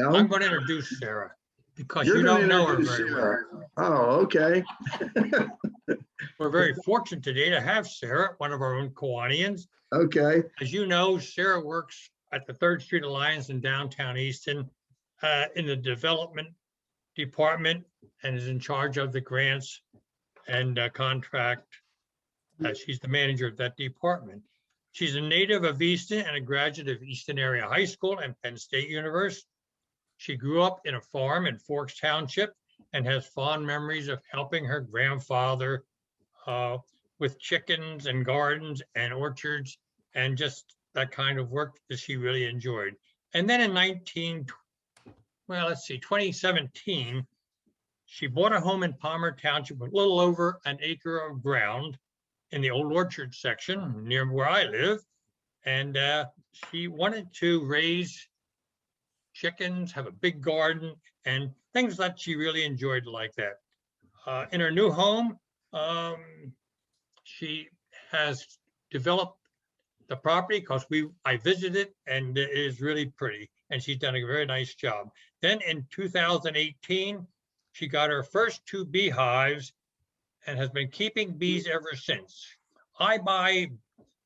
I'm No, going to introduce Sara because you're you going to don't know her introduce very well. Sarah. Oh, okay. We're very fortunate today to have Sara, one of our own Kiwanians. Okay. As you know, Sara works at the 3rd Street Alliance in downtown Easton in the development department and is in charge of the grants and contract. She's the manager of that department. She's a native of Easton and a graduate of Easton Area High School and Penn State University. She grew up in a farm in Forks Township and has fond memories of helping her grandfather with chickens and gardens and orchards and just that kind of work that she really enjoyed. And then in 2017, she bought a home in Palmer Township with a little over an acre of ground in the old orchard section near where I live. And she wanted to raise chickens, have a big garden, and things that she really enjoyed like that. In her new home, she has developed the property because I visited and it is really pretty and she's done a very nice job. Then in 2018, she got her first 2 beehives and has been keeping bees ever since. I buy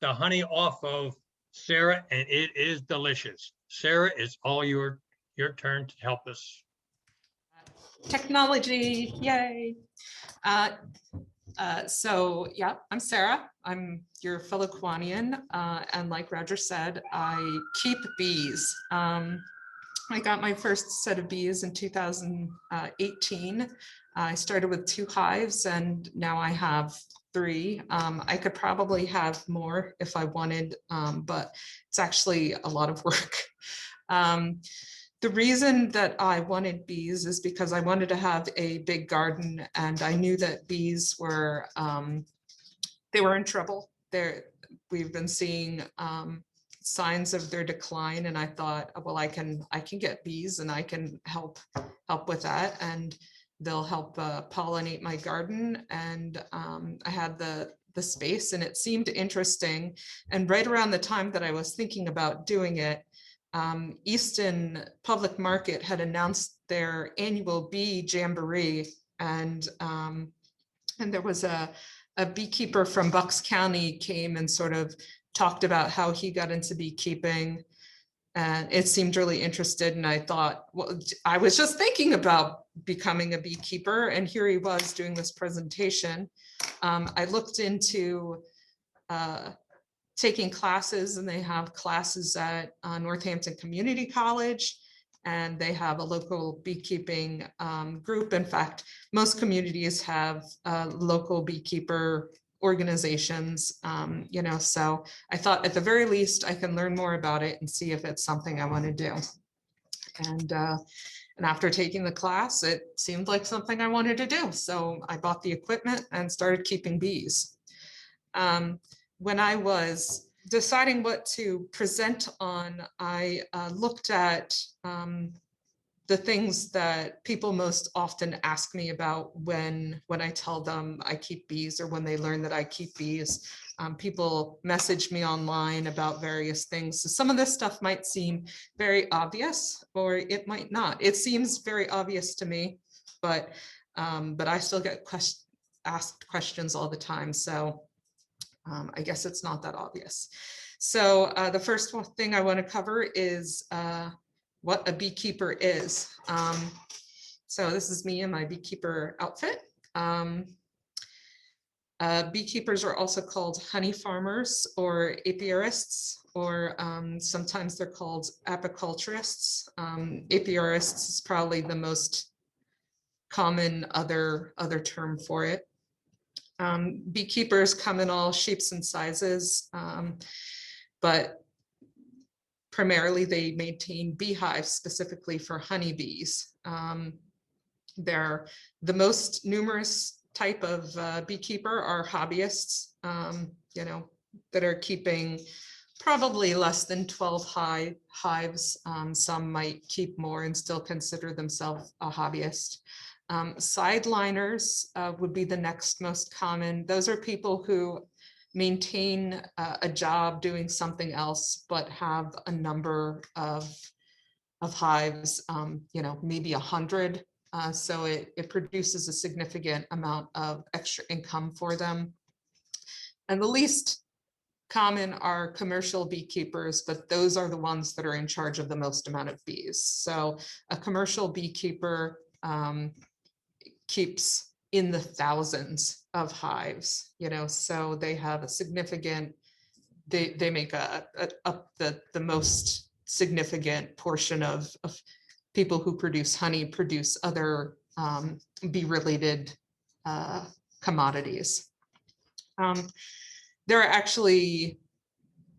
the honey off of Sara and it is delicious. Sara, it's all your turn to help us. Technology, yay. So yeah, I'm Sara. I'm your fellow Kiwanian. And like Roger said, I keep bees. I got my first set of bees in 2018. I started with 2 hives and now I have 3. I could probably have more if I wanted, but it's actually a lot of work. The reason that I wanted bees is because I wanted to have a big garden and I knew that bees were, they were in trouble. We've been seeing signs of their decline and I thought, well, I can get bees and I can help with that and they'll help pollinate my garden. And I had the space and it seemed interesting. And right around the time that I was thinking about doing it, Easton Public Market had announced their annual bee jamboree, and there was a beekeeper from Bucks County came and sort of talked about how he got into beekeeping, and it seemed really interested. And I thought, well, I was just thinking about becoming a beekeeper, and here he was doing this presentation. I looked into taking classes, and they have classes at Northampton Community College, and they have a local beekeeping group. In fact, most communities have local beekeeper organizations, so I thought at the very least I can learn more about it and see if it's something I want to do. And after taking the class, it seemed like something I wanted to do. So I bought the equipment and started keeping bees. When I was deciding what to present on, I looked at the things that people most often ask me about when I tell them I keep bees, or when they learn that I keep bees. People message me online about various things. So some of this stuff might seem very obvious, or it might not. It seems very obvious to me, but I still get asked questions all the time. So I guess it's not that obvious. So the first thing I want to cover is what a beekeeper is. So this is me in my beekeeper outfit. Beekeepers are also called honey farmers or apiarists, or sometimes they're called apiculturists. Apiarists is probably the most common other term for it. Beekeepers come in all shapes and sizes, but primarily they maintain beehives specifically for honeybees. They're the most numerous type of beekeeper are hobbyists, that are keeping probably less than 12 hives. Some might keep more and still consider themselves a hobbyist. Sideliners would be the next most common. Those are people who maintain a job doing something else, but have a number of hives, maybe 100. So it produces a significant amount of extra income for them. And the least common are commercial beekeepers, but those are the ones that are in charge of the most amount of bees. So a commercial beekeeper keeps in the thousands of hives, so they have a significant, they make up the most significant portion of people who produce honey, produce other bee-related commodities. There are actually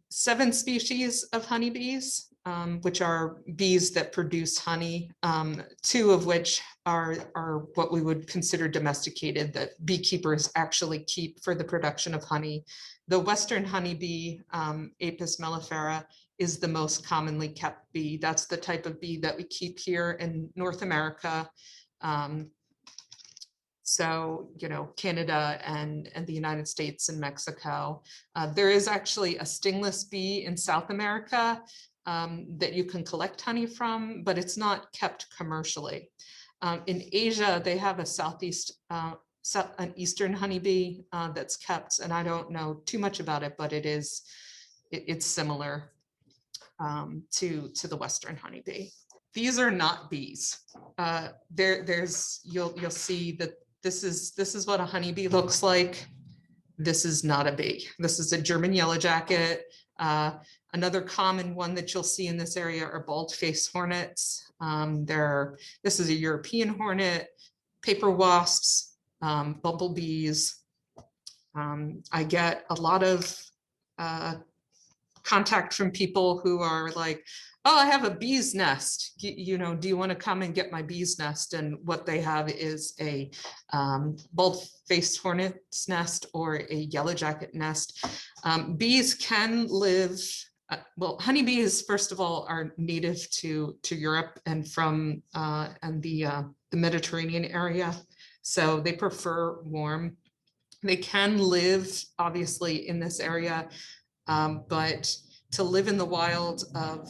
7 species of honeybees, which are bees that produce honey, 2 of which are what we would consider domesticated, that beekeepers actually keep for the production of honey. The Western honeybee, Apis mellifera, is the most commonly kept bee. That's the type of bee that we keep here in North America. So, Canada and the United States and Mexico. There is actually a stingless bee in South America that you can collect honey from, but it's not kept commercially. In Asia, they have an Eastern honeybee that's kept, and I don't know too much about it, but it's similar to the Western honeybee. These are not bees. You'll see that this is what a honeybee looks like. This is not a bee. This is a German yellow jacket. Another common one that you'll see in this area are bald-faced hornets. This is a European hornet, paper wasps, bumblebees. I get a lot of contact from people who are like, oh, I have a bee's nest. Do you want to come and get my bee's nest? And what they have is a bald-faced hornet's nest or a yellow jacket nest. Bees can live, honeybees, first of all, are native to Europe and from the Mediterranean area. So they prefer warm. They can live, obviously, in this area, but to live in the wild of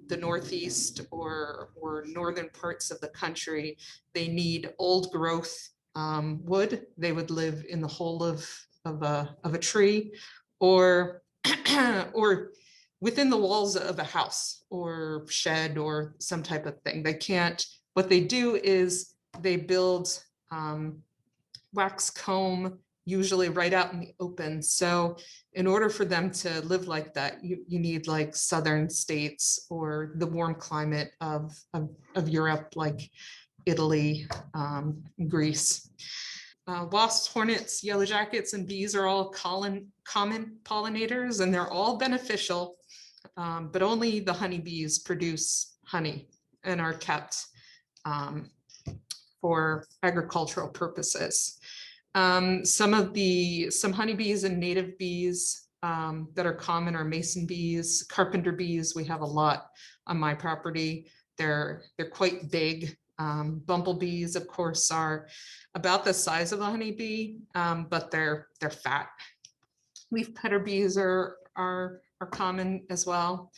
the Northeast or northern parts of the country, they need old growth wood. They would live in the hole of a tree, or within the walls of a house or shed or some type of thing. They can't. What they do is they build wax comb, usually right out in the open. So in order for them to live like that, you need like southern states or the warm climate of Europe, like Italy, Greece. Wasps, hornets, yellow jackets, and bees are all common pollinators, and they're all beneficial, but only the honeybees produce honey and are kept for agricultural purposes. Some honeybees and native bees that are common are mason bees, carpenter bees. We have a lot on my property. They're quite big. Bumblebees, of course, are about the size of a honeybee, but they're fat. Leaf petter bees are common as well.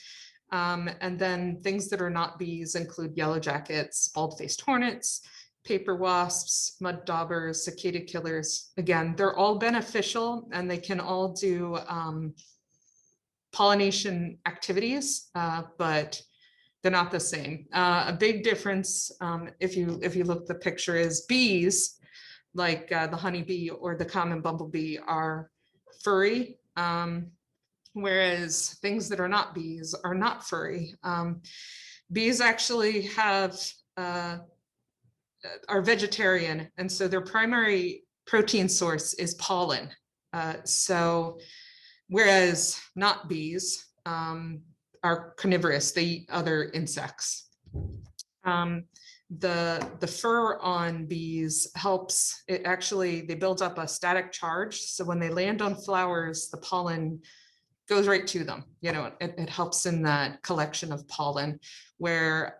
And then things that are not bees include yellow jackets, bald-faced hornets, paper wasps, mud daubers, cicada killers. Again, they're all beneficial and they can all do pollination activities, but they're not the same. A big difference, if you look at the picture, is bees, like the honeybee or the common bumblebee, are furry, whereas things that are not bees are not furry. Bees actually are vegetarian, and so their primary protein source is pollen. So whereas not bees are carnivorous, they eat other insects. The fur on bees helps, they build up a static charge. So when they land on flowers, the pollen goes right to them. It helps in that collection of pollen, where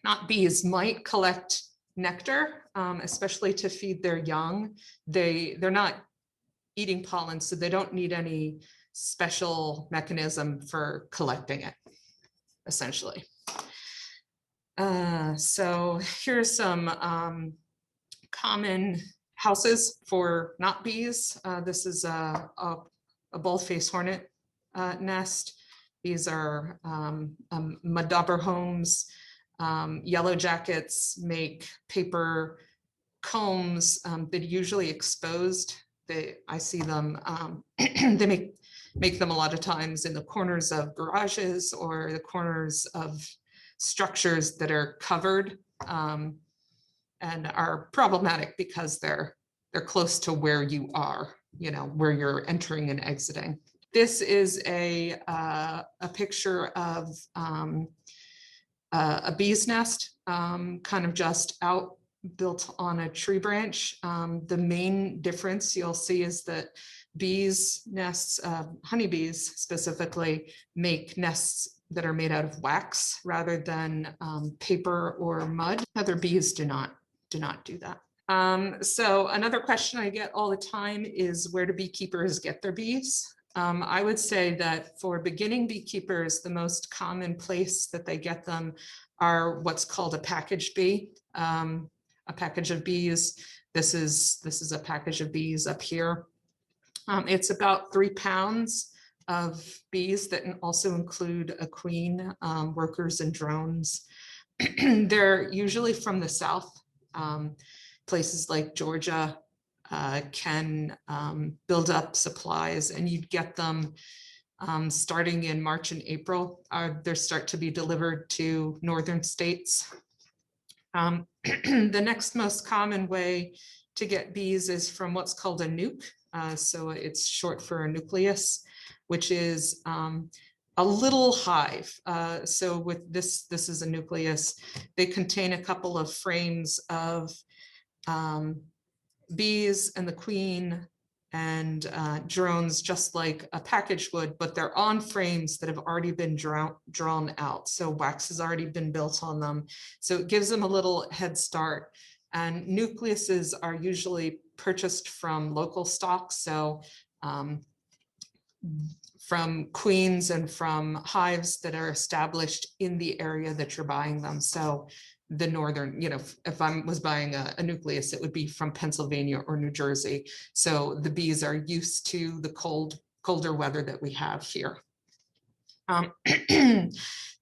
not bees might collect nectar, especially to feed their young. They're not eating pollen, so they don't need any special mechanism for collecting it, essentially. So here's some common houses for not bees. This is a bald-faced hornet nest. These are mud dauber homes. Yellow jackets make paper combs that are usually exposed. I see them, they make them a lot of times in the corners of garages or the corners of structures that are covered and are problematic because they're close to where you are, you know, where you're entering and exiting. This is a picture of a bee's nest, kind of just out built on a tree branch. The main difference you'll see is that bees nests, honeybees specifically, make nests that are made out of wax rather than paper or mud. Other bees do not do that. So another question I get all the time is, where do beekeepers get their bees? I would say that for beginning beekeepers, the most common place that they get them are what's called a package bee, a package of bees. This is a package of bees up here. It's about 3 pounds of bees that also include a queen, workers, and drones. They're usually from the south. Places like Georgia can build up supplies, and you'd get them starting in March and April. They start to be delivered to northern states. The next most common way to get bees is from what's called a nuke. So it's short for a nucleus, which is a little hive. So with this is a nucleus. They contain a couple of frames of bees and the queen and drones, just like a package would, but they're on frames that have already been drawn out. So wax has already been built on them. So it gives them a little head start. And nucleuses are usually purchased from local stocks. So from queens and from hives that are established in the area that you're buying them. So the northern, you know, if I was buying a nucleus, it would be from Pennsylvania or New Jersey. So the bees are used to the colder weather that we have here.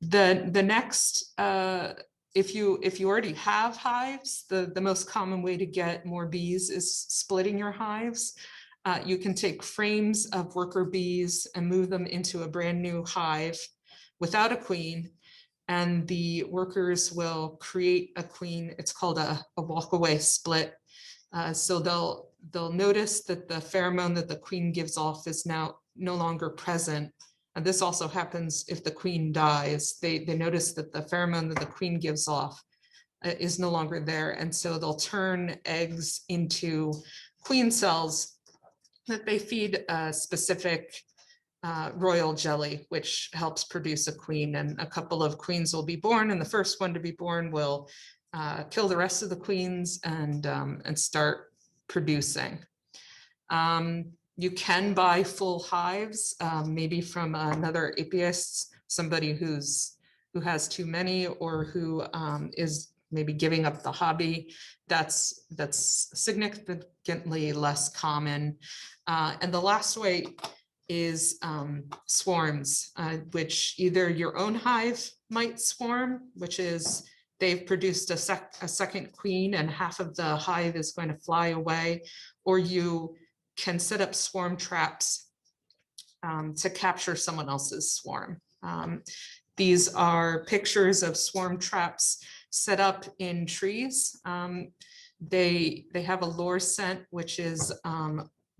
The next, if you already have hives, the most common way to get more bees is splitting your hives. You can take frames of worker bees and move them into a brand new hive without a queen, and the workers will create a queen. It's called a walk-away split. So they'll notice that the pheromone that the queen gives off is now no longer present. And this also happens if the queen dies. They notice that the pheromone that the queen gives off is no longer there. And so they'll turn eggs into queen cells that they feed a specific royal jelly, which helps produce a queen. And a couple of queens will be born, and the first one to be born will kill the rest of the queens and start producing. You can buy full hives, maybe from another apiarist, somebody who has too many, or who is maybe giving up the hobby. That's significantly less common. And the last way is swarms, which either your own hive might swarm, which is they've produced a second queen and half of the hive is going to fly away, or you can set up swarm traps to capture someone else's swarm. These are pictures of swarm traps set up in trees. They have a lure scent, which is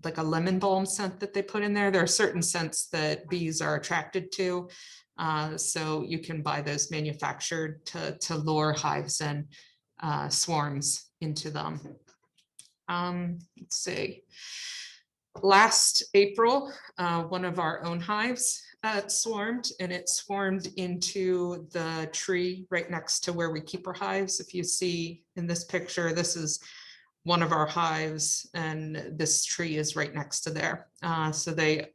like a lemon balm scent that they put in there. There are certain scents that bees are attracted to. So you can buy those manufactured to lure hives and swarms into them. Let's see. Last April, one of our own hives swarmed, and it swarmed into the tree right next to where we keep our hives. If you see in this picture, this is one of our hives, and this tree is right next to there. So they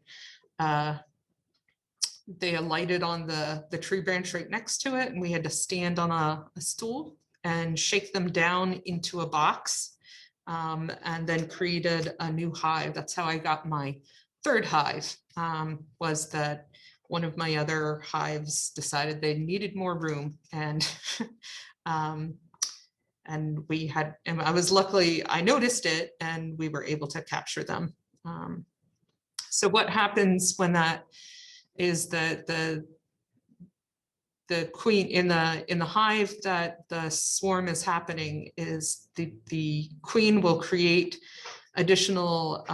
they alighted on the tree branch right next to it, and we had to stand on a stool and shake them down into a box, and then created a new hive. That's how I got my third hive, was that one of my other hives decided they needed more room, and we had, and I was luckily, I noticed it, and we were able to capture them. So what happens when that is that the queen in the hive that the swarm is happening is the queen will create additional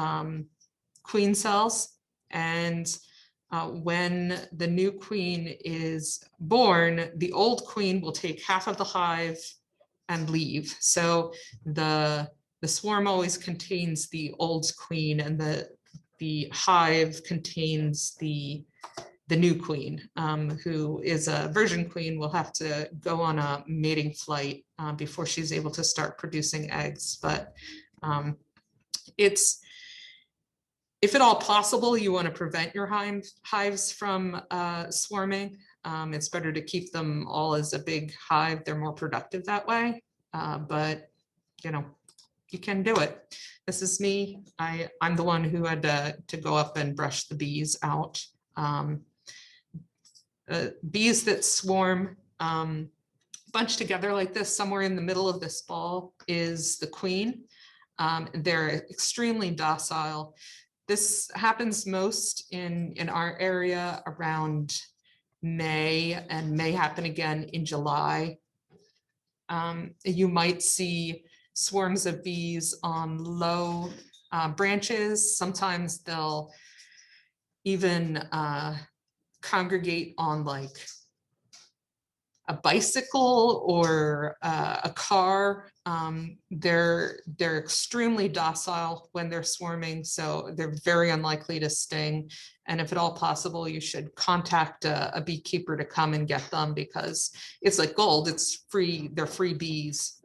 queen cells, and when the new queen is born, the old queen will take half of the hive and leave. So the swarm always contains the old queen, and the hive contains the new queen, who is a virgin queen, will have to go on a mating flight before she's able to start producing eggs. But it's, if at all possible, you want to prevent your hives from swarming. It's better to keep them all as a big hive. They're more productive that way. But you know, you can do it. This is me. I'm the one who had to go up and brush the bees out. Bees that swarm bunched together like this, somewhere in the middle of this ball is the queen. They're extremely docile. This happens most in our area around May, and may happen again in July. You might see swarms of bees on low branches. Sometimes they'll even congregate on like a bicycle or a car. They're extremely docile when they're swarming, so they're very unlikely to sting. And if at all possible, you should contact a beekeeper to come and get them, because it's like gold. It's free. They're free bees.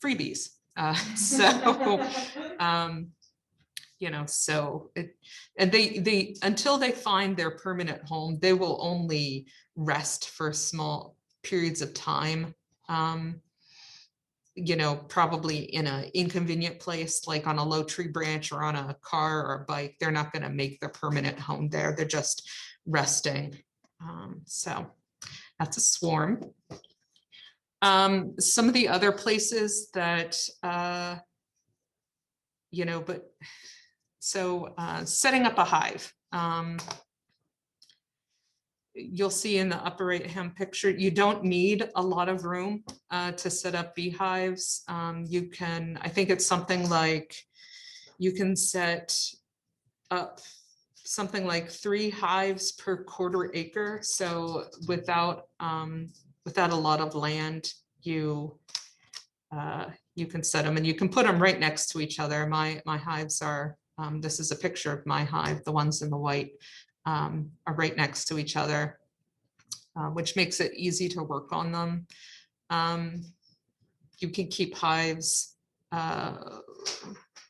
Free bees. You know, so it, and they until they find their permanent home, they will only rest for small periods of time. You know, probably in an inconvenient place, like on a low tree branch or on a car or a bike. They're not going to make their permanent home there. They're just resting. So that's a swarm. Some of the other places that, you know, but so setting up a hive. You'll see in the upper right hand picture, you don't need a lot of room to set up beehives. You can, I think it's something like, you can set up something like 3 hives per quarter acre. So without a lot of land, you can set them, and you can put them right next to each other. My hives are, this is a picture of my hive. The ones in the white are right next to each other, which makes it easy to work on them. You can keep hives,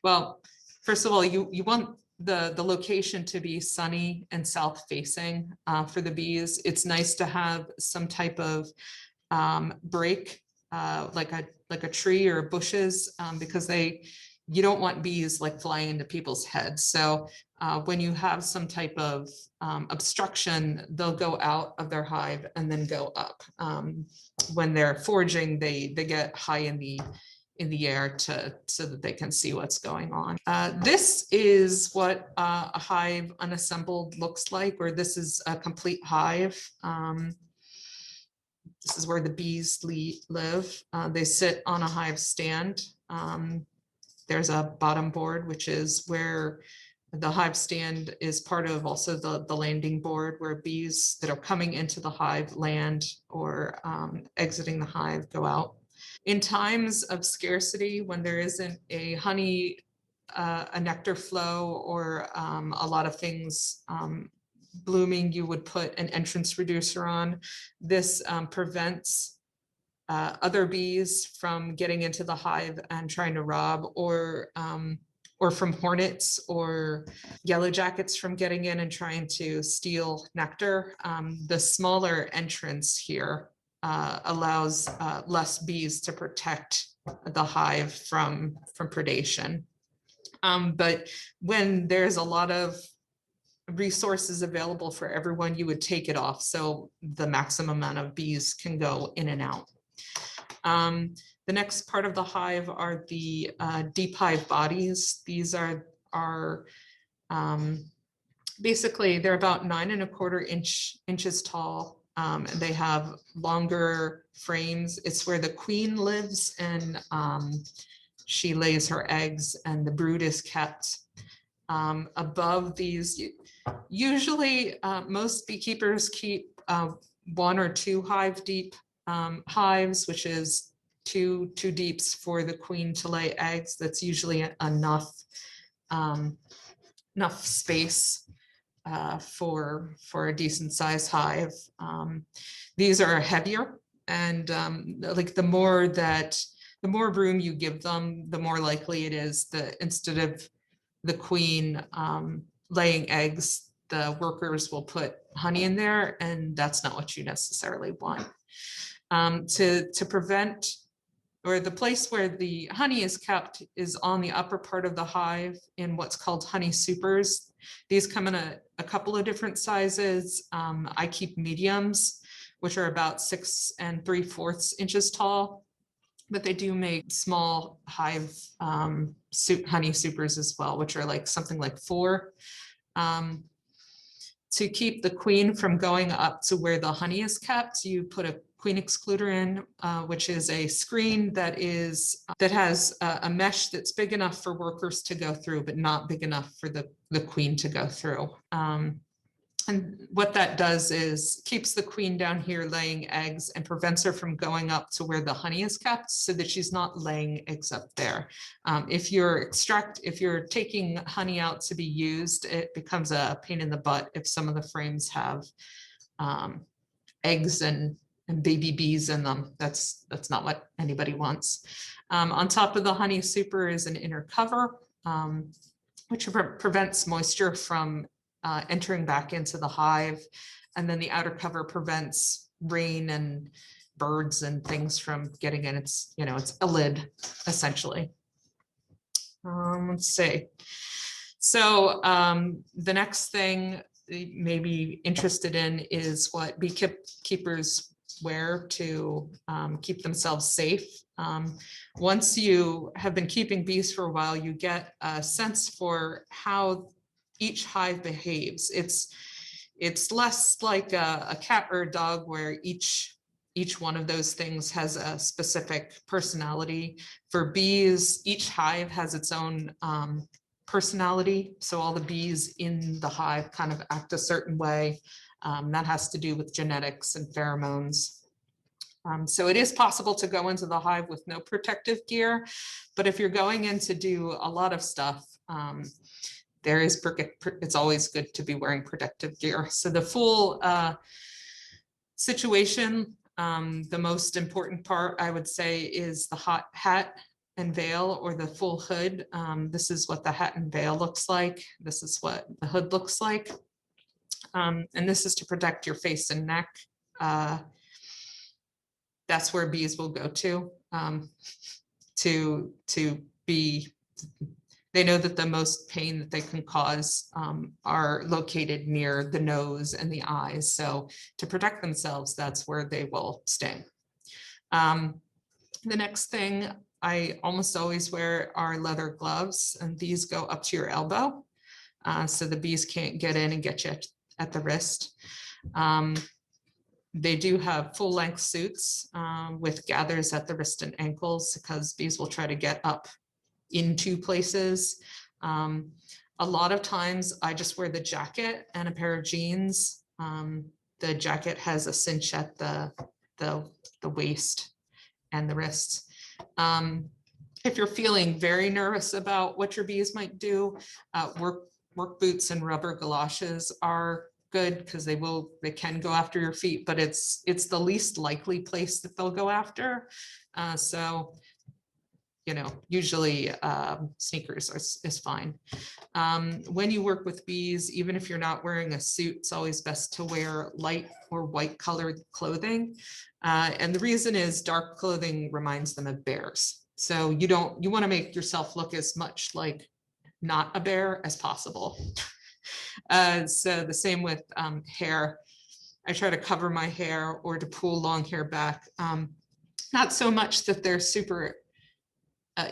well, first of all, you want the location to be sunny and south facing for the bees. It's nice to have some type of break, like a tree or bushes, because you don't want bees like flying into people's heads. So when you have some type of obstruction, they'll go out of their hive and then go up. When they're foraging, they get high in the air so that they can see what's going on. This is what a hive unassembled looks like, or this is a complete hive. This is where the bees live. They sit on a hive stand. There's a bottom board, which is where the hive stand is part of also the landing board, where bees that are coming into the hive land, or exiting the hive go out. In times of scarcity, when there isn't a honey, a nectar flow, or a lot of things blooming, you would put an entrance reducer on. This prevents other bees from getting into the hive and trying to rob, or or from hornets or yellow jackets from getting in and trying to steal nectar. The smaller entrance here allows less bees to protect the hive from predation. But when there's a lot of resources available for everyone, you would take it off so the maximum amount of bees can go in and out. The next part of the hive are the deep hive bodies. These are basically, they're about 9¼ inches tall, and they have longer frames. It's where the queen lives, and she lays her eggs, and the brood is kept above these. Usually, most beekeepers keep 1 or 2 hive deep hives, which is two deeps for the queen to lay eggs. That's usually enough space for a decent sized hive. These are heavier, and like the more room you give them, the more likely it is that instead of the queen laying eggs, the workers will put honey in there, and that's not what you necessarily want. To prevent, or the place where the honey is kept is on the upper part of the hive in what's called honey supers. These come in a couple of different sizes. I keep mediums, which are about 6 3/4 inches tall, but they do make small hive honey supers as well, which are like something like 4. To keep the queen from going up to where the honey is kept, you put a queen excluder in, which is a screen that has a mesh that's big enough for workers to go through, but not big enough for the queen to go through. And what that does is keeps the queen down here laying eggs and prevents her from going up to where the honey is kept, so that she's not laying eggs up there. If you're taking honey out to be used, it becomes a pain in the butt if some of the frames have eggs and baby bees in them. That's not what anybody wants. On top of the honey super is an inner cover, which prevents moisture from entering back into the hive. And then the outer cover prevents rain and birds and things from getting in. It's a lid, essentially. Let's see. So the next thing you may be interested in is what beekeepers wear to keep themselves safe. Once you have been keeping bees for a while, you get a sense for how each hive behaves. It's less like a cat or a dog, where each one of those things has a specific personality. For bees, each hive has its own personality. So all the bees in the hive kind of act a certain way. That has to do with genetics and pheromones. So it is possible to go into the hive with no protective gear, but if you're going in to do a lot of stuff, it's always good to be wearing protective gear. So the full situation, the most important part, I would say, is the hot hat and veil, or the full hood. This is what the hat and veil looks like. This is what the hood looks like. And this is to protect your face and neck. That's where bees will go to be. They know that the most pain that they can cause are located near the nose and the eyes. So to protect themselves, that's where they will sting. The next thing I almost always wear are leather gloves, and these go up to your elbow. So the bees can't get in and get you at the wrist. They do have full length suits with gathers at the wrist and ankles, because bees will try to get up into places. A lot of times I just wear the jacket and a pair of jeans. The jacket has a cinch at the waist and the wrists. If you're feeling very nervous about what your bees might do, work boots and rubber galoshes are good, because they can go after your feet, but it's the least likely place that they'll go after. So usually sneakers is fine. When you work with bees, even if you're not wearing a suit, it's always best to wear light or white colored clothing. And the reason is dark clothing reminds them of bears. So you want to make yourself look as much like not a bear as possible. So the same with hair. I try to cover my hair or to pull long hair back. Not so much that they're super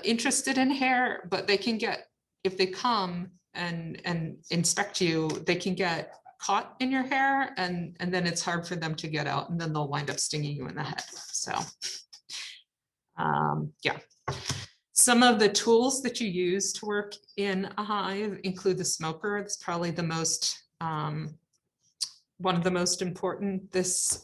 interested in hair, but they can get, if they come and inspect you, they can get caught in your hair, and then it's hard for them to get out, and then they'll wind up stinging you in the head. So yeah. Some of the tools that you use to work in a hive include the smoker. It's probably the most, one of the most important. This,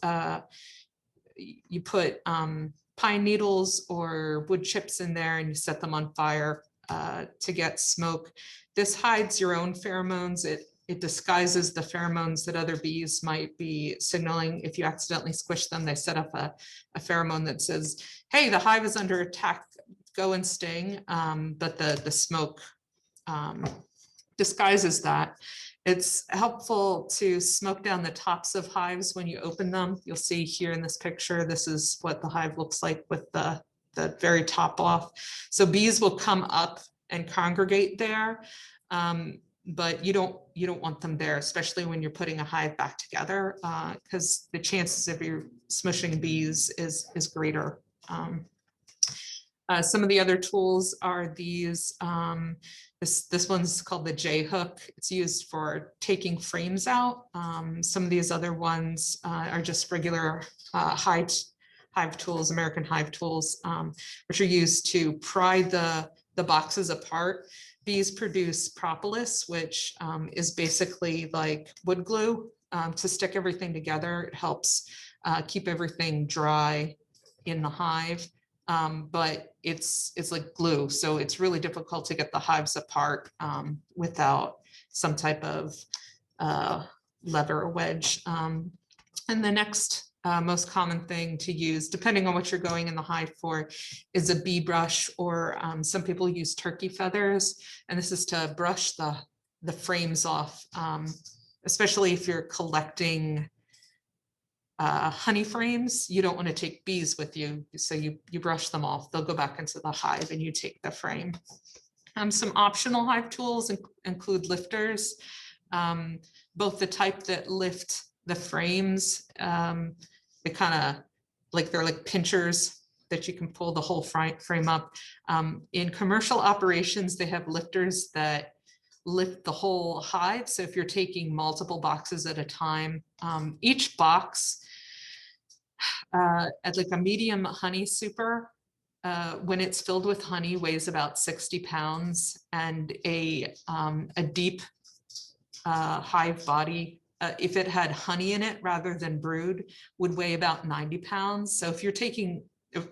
you put pine needles or wood chips in there and you set them on fire to get smoke. This hides your own pheromones. It disguises the pheromones that other bees might be signaling. If you accidentally squish them, they set up a pheromone that says, hey, the hive is under attack, go and sting. But the smoke disguises that. It's helpful to smoke down the tops of hives when you open them. You'll see here in this picture, this is what the hive looks like with the very top off. So bees will come up and congregate there, but you don't want them there, especially when you're putting a hive back together, because the chances of you smushing bees is greater. Some of the other tools are these. This one's called the J hook. It's used for taking frames out. Some of these other ones are just regular hive tools, American hive tools, which are used to pry the boxes apart. Bees produce propolis, which is basically like wood glue to stick everything together. It helps keep everything dry in the hive. But it's like glue, so it's really difficult to get the hives apart without some type of lever or wedge. And the next most common thing to use, depending on what you're going in the hive for, is a bee brush, or some people use turkey feathers, and this is to brush the frames off, especially if you're collecting honey frames. You don't want to take bees with you, so you brush them off. They'll go back into the hive and you take the frame. Some optional hive tools include lifters, both the type that lift the frames. They kind of they're like pinchers that you can pull the whole frame up. In commercial operations, they have lifters that lift the whole hive. So if you're taking multiple boxes at a time, each box at like a medium honey super, when it's filled with honey, weighs about 60 pounds, and a deep hive body, if it had honey in it rather than brood, would weigh about 90 pounds. So if you're taking,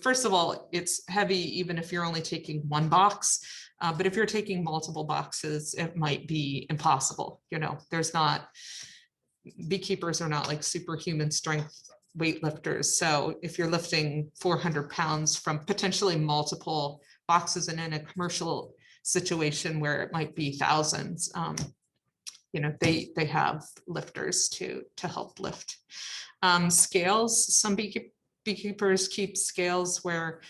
first of all, it's heavy even if you're only taking one box. But if you're taking multiple boxes, it might be impossible. There's not, beekeepers are not like superhuman strength weightlifters. So if you're lifting 400 pounds from potentially multiple boxes, and in a commercial situation where it might be thousands, they have lifters to help lift. Scales, some beekeepers keep scales where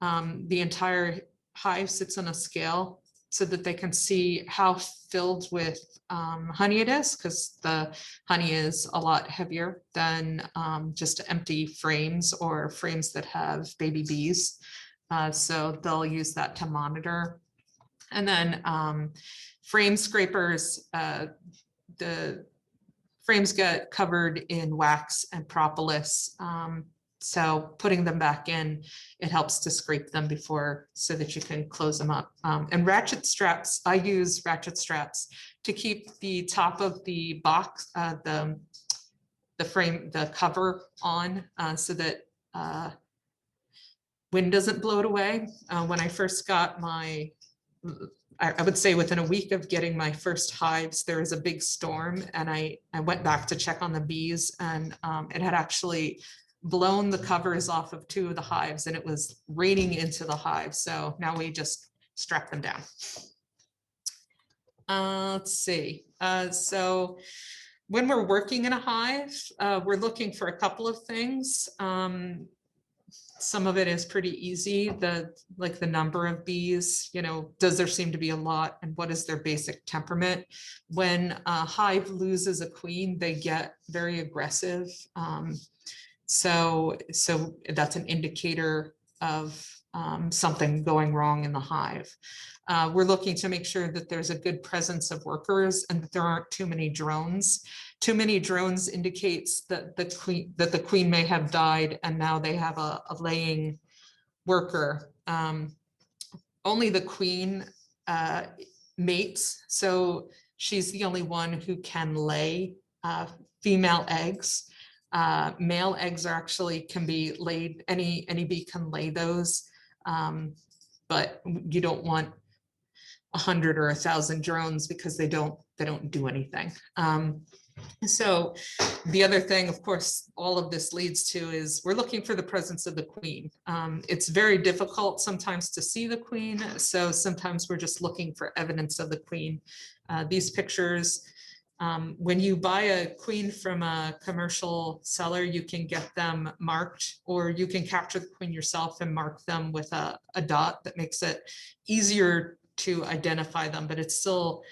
the entire hive sits on a scale so that they can see how filled with honey it is, because the honey is a lot heavier than just empty frames or frames that have baby bees. So they'll use that to monitor. And then frame scrapers, the frames get covered in wax and propolis. So putting them back in, it helps to scrape them before, so that you can close them up. And ratchet straps, I use ratchet straps to keep the top of the box, the frame, the cover on, so that wind doesn't blow it away. When I first got my, I would say within a week of getting my first hives, there was a big storm, and I went back to check on the bees, and it had actually blown the covers off of 2 of the hives and it was raining into the hive. So now we just strap them down. Let's see. So when we're working in a hive, we're looking for a couple of things. Some of it is pretty easy. Like the number of bees, does there seem to be a lot, and what is their basic temperament? When a hive loses a queen, they get very aggressive. So that's an indicator of something going wrong in the hive. We're looking to make sure that there's a good presence of workers and that there aren't too many drones. Too many drones indicates that the queen may have died and now they have a laying worker. Only the queen mates, so she's the only one who can lay female eggs. Male eggs can be laid, any bee can lay those, but you don't want 100 or 1,000 drones because they don't do anything. So the other thing, of course, all of this leads to is we're looking for the presence of the queen. It's very difficult sometimes to see the queen, so sometimes we're just looking for evidence of the queen. These pictures, when you buy a queen from a commercial seller, you can get them marked, or you can capture the queen yourself and mark them with a dot that makes it easier to identify them, but it's still,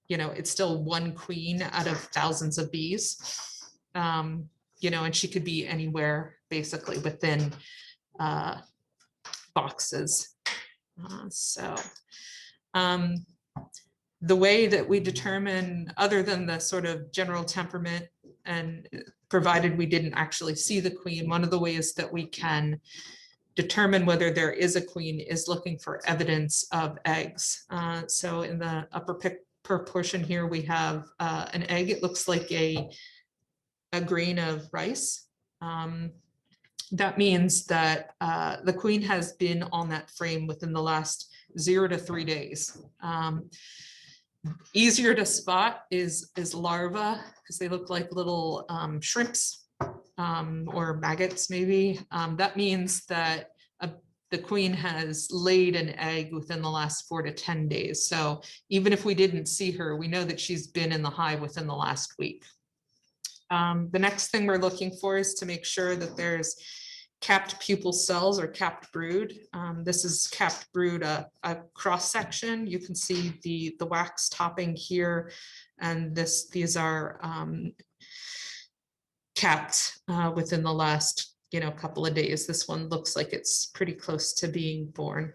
it's still one queen out of thousands of bees. And she could be anywhere basically within boxes. The way that we determine, other than the sort of general temperament, and provided we didn't actually see the queen, one of the ways that we can determine whether there is a queen is looking for evidence of eggs. So in the upper portion here, we have an egg. It looks like a grain of rice. That means that the queen has been on that frame within the last 0 to 3 days. Easier to spot is larvae, because they look like little shrimps or maggots maybe. That means that the queen has laid an egg within the last 4 to 10 days. So even if we didn't see her, we know that she's been in the hive within the last week. The next thing we're looking for is to make sure that there's capped pupal cells or capped brood. This is capped brood, a cross section. You can see the wax topping here, and these are capped within the last couple of days. This one looks like it's pretty close to being born.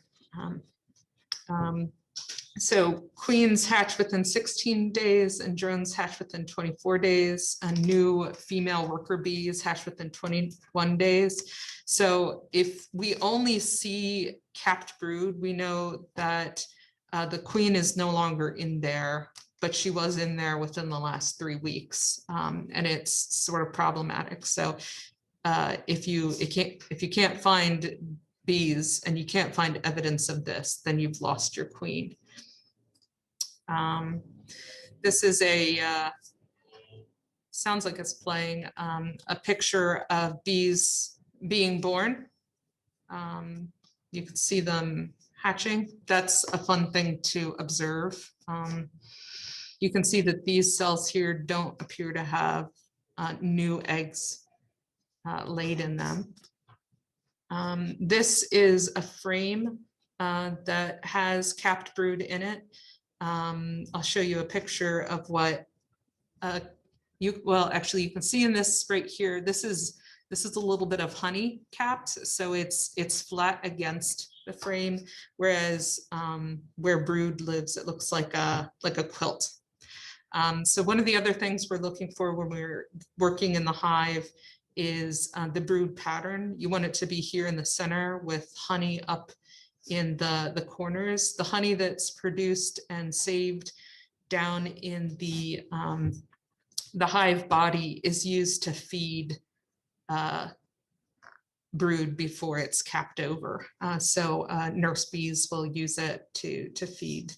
So queens hatch within 16 days and drones hatch within 24 days. And new female worker bees hatch within 21 days. So if we only see capped brood, we know that the queen is no longer in there, but she was in there within the last 3 weeks, and it's sort of problematic. So if you can't find bees and you can't find evidence of this, then you've lost your queen. This is sounds like it's playing, a picture of bees being born. You can see them hatching. That's a fun thing to observe. You can see that these cells here don't appear to have new eggs laid in them. This is a frame that has capped brood in it. I'll show you a picture of what actually you can see in this right here. This is a little bit of honey capped, so it's flat against the frame, whereas where brood lives, it looks like a quilt. So one of the other things we're looking for when we're working in the hive is the brood pattern. You want it to be here in the center with honey up in the corners. The honey that's produced and saved down in the hive body is used to feed brood before it's capped over. So nurse bees will use it to feed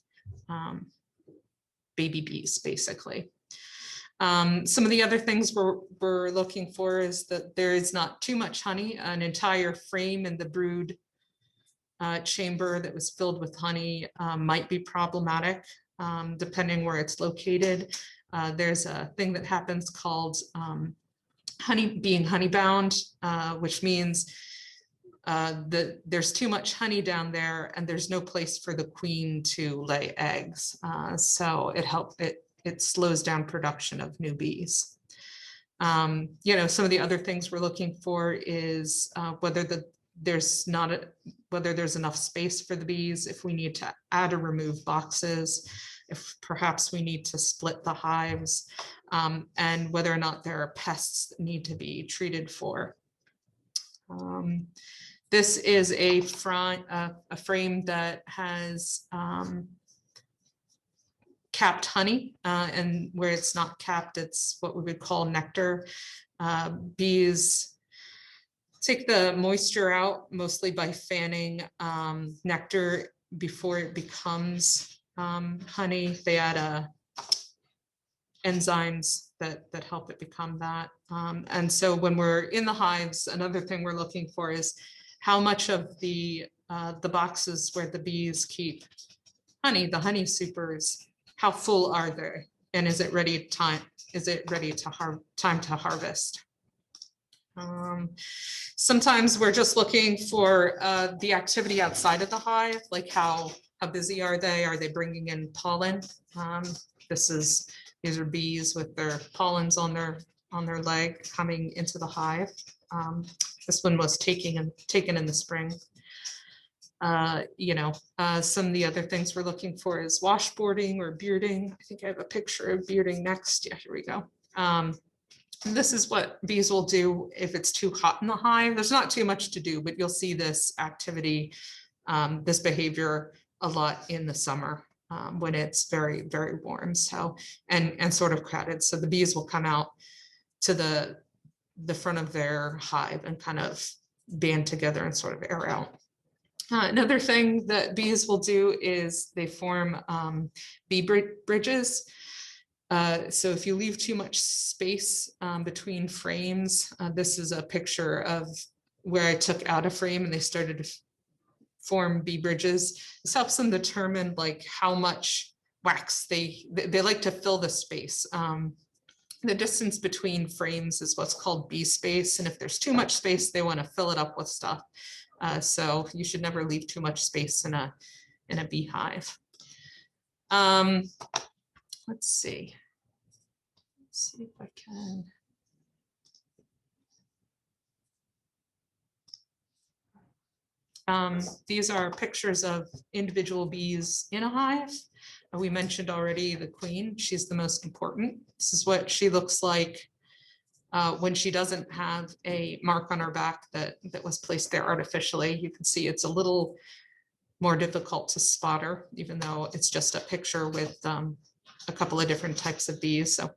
baby bees, basically. Some of the other things we're looking for is that there is not too much honey. An entire frame in the brood chamber that was filled with honey might be problematic, depending where it's located. There's a thing that happens called being honey bound, which means that there's too much honey down there and there's no place for the queen to lay eggs. So it slows down production of new bees. You know, some of the other things we're looking for is whether there's enough space for the bees, if we need to add or remove boxes, if perhaps we need to split the hives, and whether or not there are pests that need to be treated for. This is a frame that has capped honey, and where it's not capped, it's what we would call nectar. Bees take the moisture out mostly by fanning nectar before it becomes honey. They add enzymes that help it become that. And so when we're in the hives, another thing we're looking for is how much of the boxes where the bees keep honey, the honey supers, how full are they? And is it ready time to harvest? Sometimes we're just looking for the activity outside of the hive, like how busy are they? Are they bringing in pollen? These are bees with their pollens on their leg coming into the hive. This one was taken in the spring. You know, some of the other things we're looking for is washboarding or bearding. I think I have a picture of bearding next. Yeah, here we go. This is what bees will do if it's too hot in the hive. There's not too much to do, but you'll see this activity, this behavior a lot in the summer when it's very, very warm. So, and sort of crowded. So the bees will come out to the front of their hive and kind of band together and sort of air out. Another thing that bees will do is they form bee bridges. So if you leave too much space between frames, this is a picture of where I took out a frame and they started to form bee bridges. This helps them determine like how much wax they like to fill the space. The distance between frames is what's called bee space. And if there's too much space, they want to fill it up with stuff. So you should never leave too much space in a beehive. Let's see. Let's see if I can. These are pictures of individual bees in a hive. We mentioned already the queen. She's the most important. This is what she looks like when she doesn't have a mark on her back that was placed there artificially. You can see it's a little more difficult to spot her, even though it's just a picture with a couple of different types of bees. So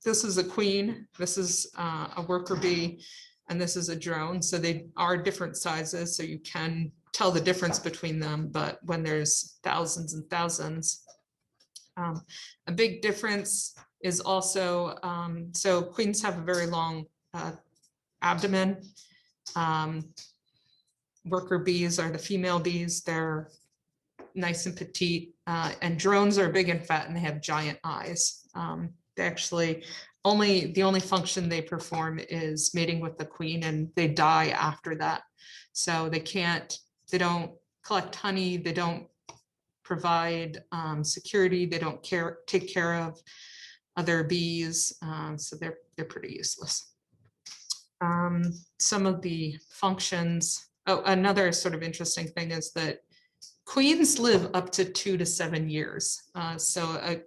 this is a queen, this is a worker bee, and this is a drone. So they are different sizes, so you can tell the difference between them, but when there's thousands and thousands, a big difference is also, so queens have a very long abdomen. Worker bees are the female bees. They're nice and petite, and drones are big and fat and they have giant eyes. They actually the only function they perform is mating with the queen, and they die after that. So they don't collect honey, they don't provide security, they don't take care of other bees, so they're pretty useless. Some of the functions, another sort of interesting thing is that queens live up to 2 to 7 years. So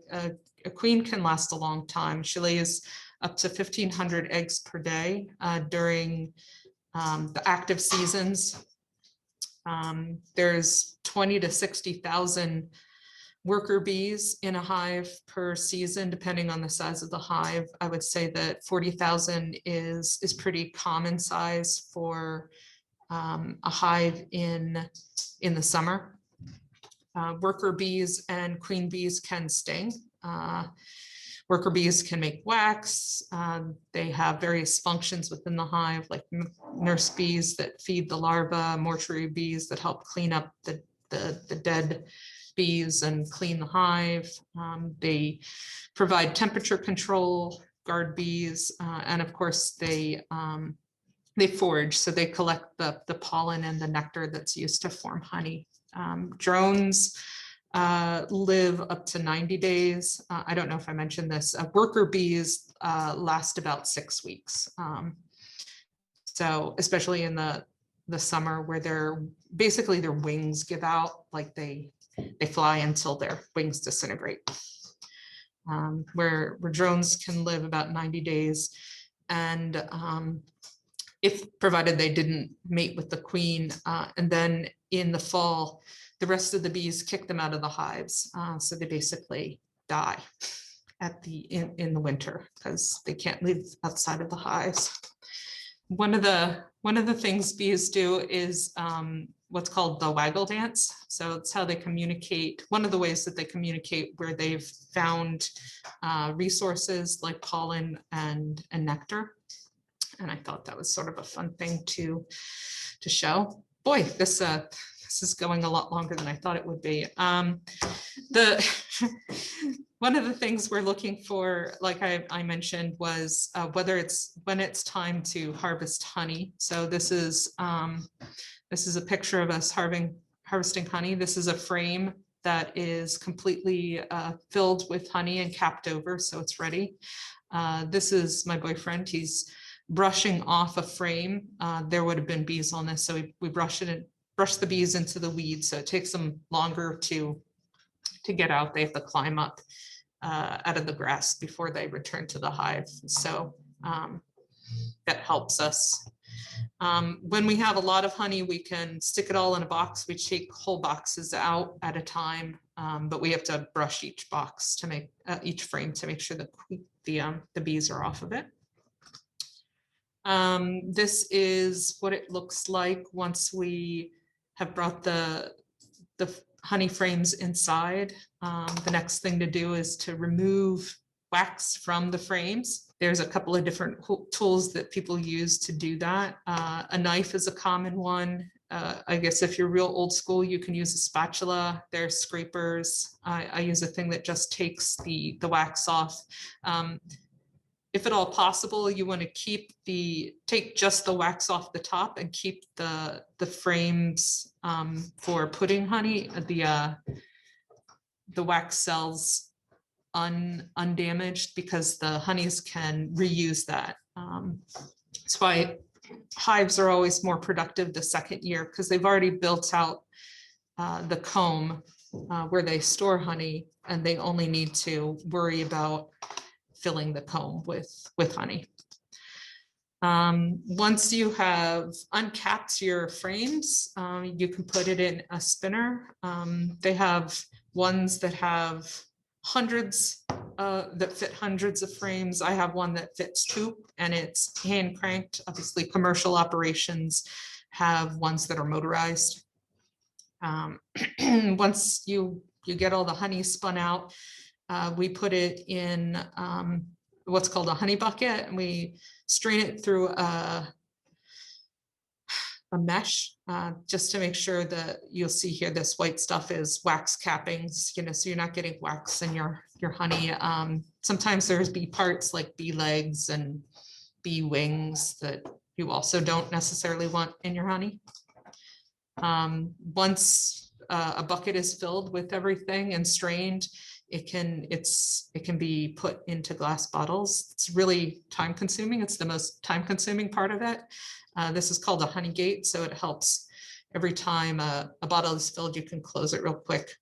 a queen can last a long time. She lays up to 1,500 eggs per day during the active seasons. There's 20 to 60,000 worker bees in a hive per season, depending on the size of the hive. I would say that 40,000 is pretty common size for a hive in the summer. Worker bees and queen bees can sting. Worker bees can make wax. They have various functions within the hive, like nurse bees that feed the larvae, mortuary bees that help clean up the dead bees and clean the hive. They provide temperature control, guard bees, and of course they forage, so they collect the pollen and the nectar that's used to form honey. Drones live up to 90 days. I don't know if I mentioned this. Worker bees last about 6 weeks. So especially in the summer where they're basically their wings give out, like they fly until their wings disintegrate. Where drones can live about 90 days. And if provided they didn't mate with the queen, and then in the fall, the rest of the bees kick them out of the hives. So they basically die in the winter because they can't live outside of the hives. One of the things bees do is what's called the waggle dance. So it's how they communicate. One of the ways that they communicate where they've found resources like pollen and nectar. And I thought that was sort of a fun thing to show. Boy, this is going a lot longer than I thought it would be. One of the things we're looking for, like I mentioned, was when it's time to harvest honey. So this is a picture of us harvesting honey. This is a frame that is completely filled with honey and capped over, so it's ready. This is my boyfriend. He's brushing off a frame. There would have been bees on this, so we brush the bees into the weeds. So it takes them longer to get out. They have to climb up out of the grass before they return to the hive. So that helps us. When we have a lot of honey, we can stick it all in a box. We take whole boxes out at a time, but we have to brush each box to make each frame to make sure that the bees are off of it. This is what it looks like once we have brought the honey frames inside. The next thing to do is to remove wax from the frames. There's a couple of different tools that people use to do that. A knife is a common one. I guess if you're real old school, you can use a spatula. There's scrapers. I use a thing that just takes the wax off. If at all possible, you want to take just the wax off the top and keep the frames for putting honey, the wax cells undamaged, because the honeys can reuse that. That's why hives are always more productive the second year, because they've already built out the comb where they store honey, and they only need to worry about filling the comb with honey. Once you have uncapped your frames, you can put it in a spinner. They have ones that have hundreds, that fit hundreds of frames. I have one that fits 2, and it's hand cranked. Obviously, commercial operations have ones that are motorized. Once you get all the honey spun out, we put it in what's called a honey bucket, and we strain it through a mesh, just to make sure that you'll see here, this white stuff is wax cappings, so you're not getting wax in your honey. Sometimes there's bee parts like bee legs and bee wings that you also don't necessarily want in your honey. Once a bucket is filled with everything and strained, it can be put into glass bottles. It's really time consuming. It's the most time consuming part of it. This is called a honey gate, so it helps every time a bottle is filled, you can close it real quick.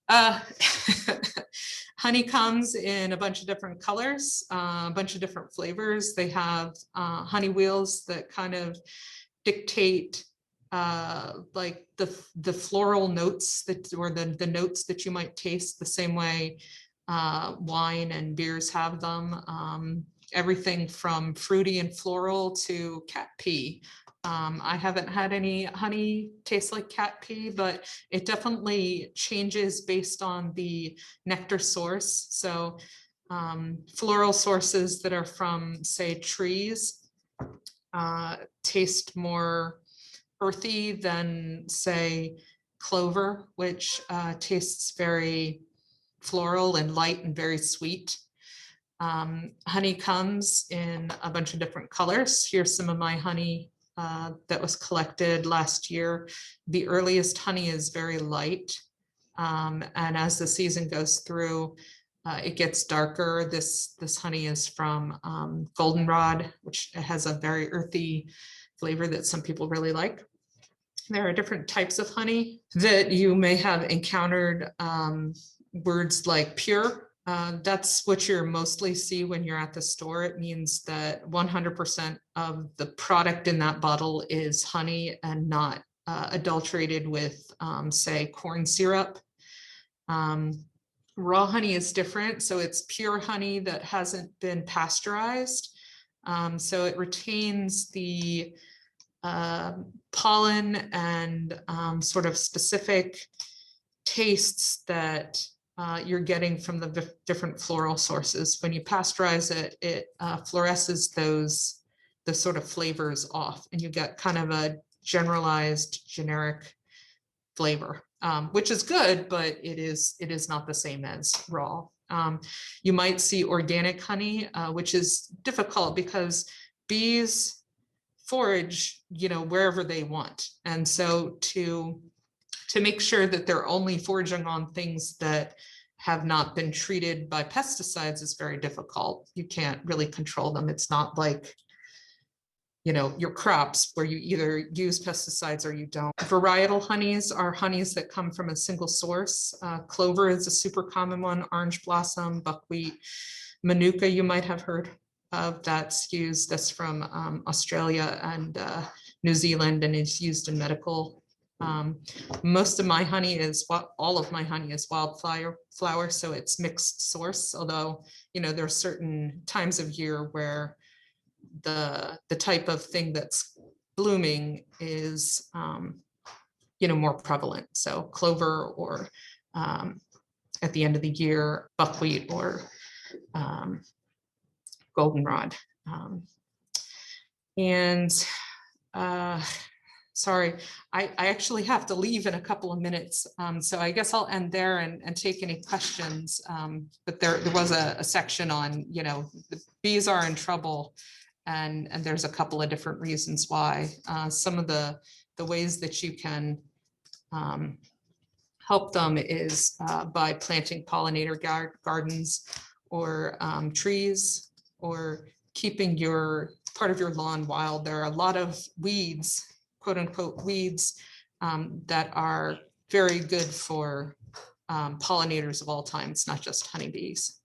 Honey comes in a bunch of different colors, a bunch of different flavors. They have honey wheels that kind of dictate like the floral notes or the notes that you might taste, the same way wine and beers have them. Everything from fruity and floral to cat pee. I haven't had any honey taste like cat pee, but it definitely changes based on the nectar source. So Floral sources that are from, say, trees taste more earthy than, say, clover, which tastes very floral and light and very sweet. Honey comes in a bunch of different colors. Here's some of my honey that was collected last year. The earliest honey is very light. And as the season goes through, it gets darker. This honey is from goldenrod, which has a very earthy flavor that some people really like. There are different types of honey that you may have encountered. Words like pure, that's what you're mostly see when you're at the store. It means that 100% of the product in that bottle is honey and not adulterated with, say, corn syrup. Raw honey is different. So it's pure honey that hasn't been pasteurized. So it retains the pollen and sort of specific tastes that you're getting from the different floral sources. When you pasteurize it, it fluoresces the sort of flavors off, and you get kind of a generalized generic flavor, which is good, but it is not the same as raw. You might see organic honey, which is difficult because bees forage, wherever they want. And so to make sure that they're only foraging on things that have not been treated by pesticides is very difficult. You can't really control them. It's not like, your crops where you either use pesticides or you don't. Varietal honeys are honeys that come from a single source. Clover is a super common one, orange blossom, buckwheat, manuka you might have heard of. That's from Australia and New Zealand, and is used in medical. Most of my honey all of my honey is wildflower, so it's mixed source, although, there are certain times of year where the type of thing that's blooming is, more prevalent. So clover, or at the end of the year, buckwheat, or goldenrod. Sorry, I actually have to leave in a couple of minutes. So I guess I'll end there and take any questions. But there was a section on, the bees are in trouble, and there's a couple of different reasons why. Some of the ways that you can help them is by planting pollinator gardens, or trees, or keeping your part of your lawn wild. There are a lot of weeds, quote unquote weeds, that are very good for pollinators of all types, not just honeybees.